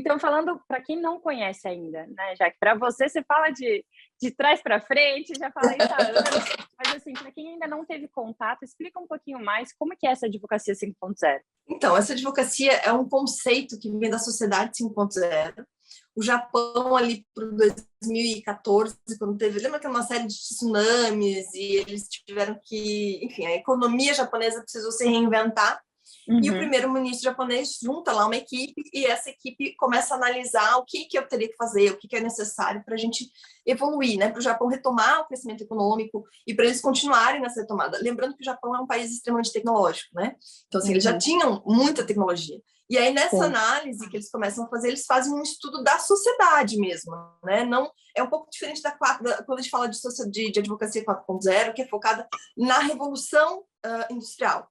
Então, falando para quem não conhece ainda, né, já que para você, você fala de trás para frente, já fala isso há anos, mas assim, para quem ainda não teve contato, explica um pouquinho mais como que é essa advocacia 5.0. Então, essa advocacia é um conceito que vem da sociedade 5.0. O Japão, ali por 2014, quando teve, lembra que uma série de tsunamis e eles tiveram que, enfim, a economia japonesa precisou se reinventar. E o primeiro-ministro japonês junta lá uma equipe e essa equipe começa a analisar o que eu teria que fazer, o que é necessário para a gente evoluir, né? Para o Japão retomar o crescimento econômico e para eles continuarem nessa retomada. Lembrando que o Japão é um país extremamente tecnológico, né? Então, assim, eles já tinham muita tecnologia. E aí, nessa análise que eles começam a fazer, eles fazem um estudo da sociedade mesmo, né? Não, é um pouco diferente quando a gente fala de advocacia 4.0, que é focada na revolução industrial.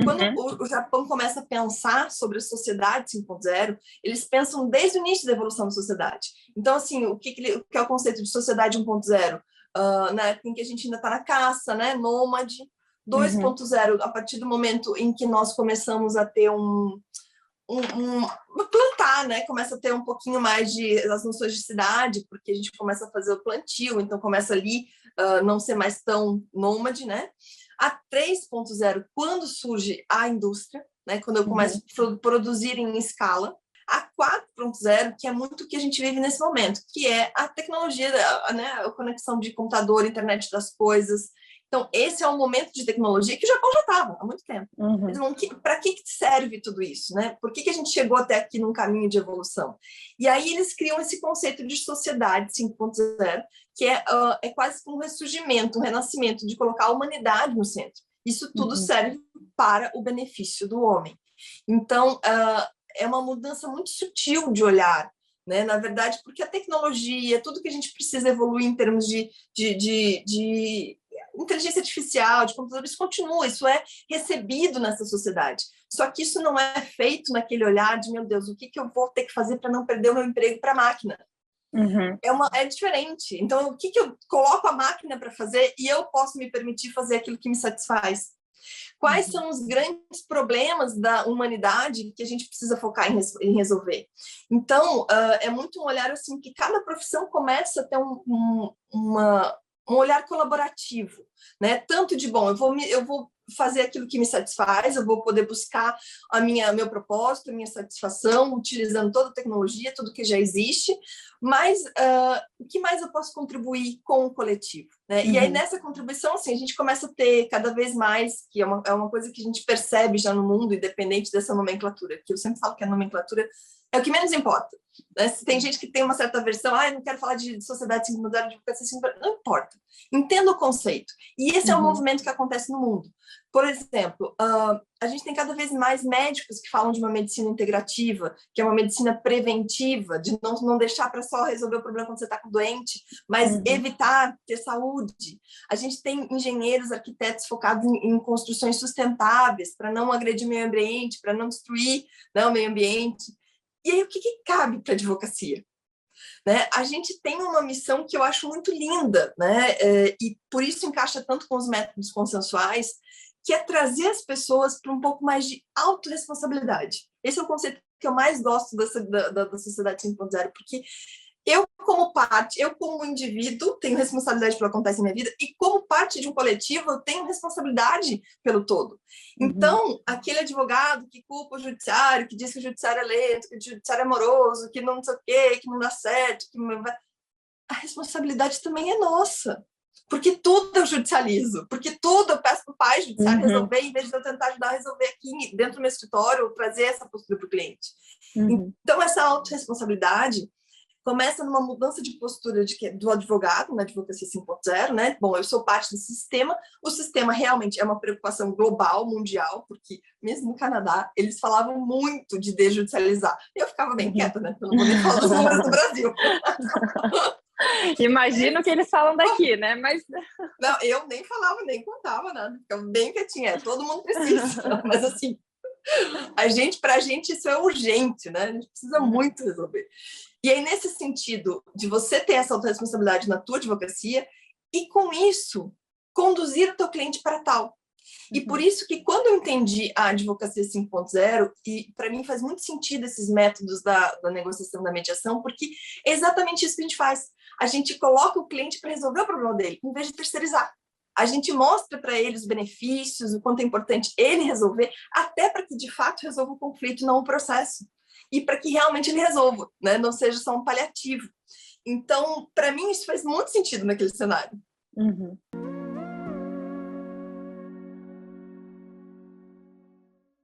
Quando o Japão começa a pensar sobre a sociedade 5.0, eles pensam desde o início da evolução da sociedade. Então, assim, o que é o conceito de sociedade 1.0? Na época em que a gente ainda está na caça, né? Nômade. 2.0, a partir do momento em que nós começamos a ter plantar, né? Começa a ter um pouquinho mais as noções de cidade, porque a gente começa a fazer o plantio, então começa ali não ser mais tão nômade, né? A 3.0, quando surge a indústria, né? Quando eu começo a produzir em escala. A 4.0, que é muito o que a gente vive nesse momento, que é a tecnologia, né? A conexão de computador, internet das coisas. Então, esse é um momento de tecnologia que o Japão já estava há muito tempo. Para que serve tudo isso? Né? Por que a gente chegou até aqui num caminho de evolução? E aí eles criam esse conceito de sociedade 5.0, que é quase um ressurgimento, um renascimento, de colocar a humanidade no centro. Isso tudo serve para o benefício do homem. Então, é uma mudança muito sutil de olhar, né? Na verdade, porque a tecnologia, tudo que a gente precisa evoluir em termos de inteligência artificial, de computadores, continua, isso é recebido nessa sociedade. Só que isso não é feito naquele olhar de, meu Deus, o que eu vou ter que fazer para não perder o meu emprego para a máquina? É diferente. Então, o que eu coloco a máquina para fazer e eu posso me permitir fazer aquilo que me satisfaz? Quais são os grandes problemas da humanidade que a gente precisa focar em resolver? Então, é muito um olhar assim que cada profissão começa a ter um olhar colaborativo, né? Tanto de, bom, eu vou fazer aquilo que me satisfaz, eu vou poder buscar meu propósito, a minha satisfação, utilizando toda a tecnologia, tudo que já existe, mas o que mais eu posso contribuir com o coletivo? Né? E aí, nessa contribuição, assim, a gente começa a ter cada vez mais, que é uma coisa que a gente percebe já no mundo, independente dessa nomenclatura, que eu sempre falo que a nomenclatura é o que menos importa. Né? Se tem gente que tem uma certa versão, eu não quero falar de sociedade 5.0, de advocacia 5.0, não importa. Entenda o conceito. E esse é um movimento que acontece no mundo. Por exemplo, a gente tem cada vez mais médicos que falam de uma medicina integrativa, que é uma medicina preventiva, de não deixar para só resolver o problema quando você está doente, mas evitar ter saúde. A gente tem engenheiros, arquitetos focados em construções sustentáveis, para não agredir o meio ambiente, para não destruir, né, o meio ambiente. E aí, o que cabe para a advocacia? Né? A gente tem uma missão que eu acho muito linda, né? E por isso encaixa tanto com os métodos consensuais, que é trazer as pessoas para um pouco mais de autorresponsabilidade. Esse é o conceito que eu mais gosto da sociedade 5.0, porque eu como indivíduo, tenho responsabilidade pelo que acontece na minha vida, e como parte de um coletivo, eu tenho responsabilidade pelo todo. Então, aquele advogado que culpa o judiciário, que diz que o judiciário é lento, que o judiciário é moroso, que não sei o quê, que não dá certo, a responsabilidade também é nossa. Porque tudo eu judicializo, porque tudo eu peço para o pai judiciário resolver, em vez de eu tentar ajudar a resolver aqui dentro do meu escritório, ou trazer essa postura para o cliente. Então, essa autorresponsabilidade começa numa mudança de postura do advogado, na advocacia 5.0, né? Bom, eu sou parte desse sistema, o sistema realmente é uma preocupação global, mundial, porque mesmo no Canadá, eles falavam muito de desjudicializar. Eu ficava bem quieta, né? Eu não vou nem falar dos números do Brasil. Imagino que eles falam daqui, né? Mas não, eu nem falava, nem contava nada, ficava bem quietinha, todo mundo precisa, mas assim, pra gente isso é urgente, né? A gente precisa muito resolver. E aí, nesse sentido de você ter essa autorresponsabilidade na tua advocacia e, com isso, conduzir o teu cliente para tal. E por isso que quando eu entendi a advocacia 5.0, e para mim faz muito sentido esses métodos da negociação, da mediação, porque é exatamente isso que a gente faz. A gente coloca o cliente para resolver o problema dele, em vez de terceirizar. A gente mostra para ele os benefícios, o quanto é importante ele resolver, até para que de fato resolva o conflito, não o processo. E para que realmente ele resolva, né? Não seja só um paliativo. Então, para mim, isso faz muito sentido naquele cenário. Uhum.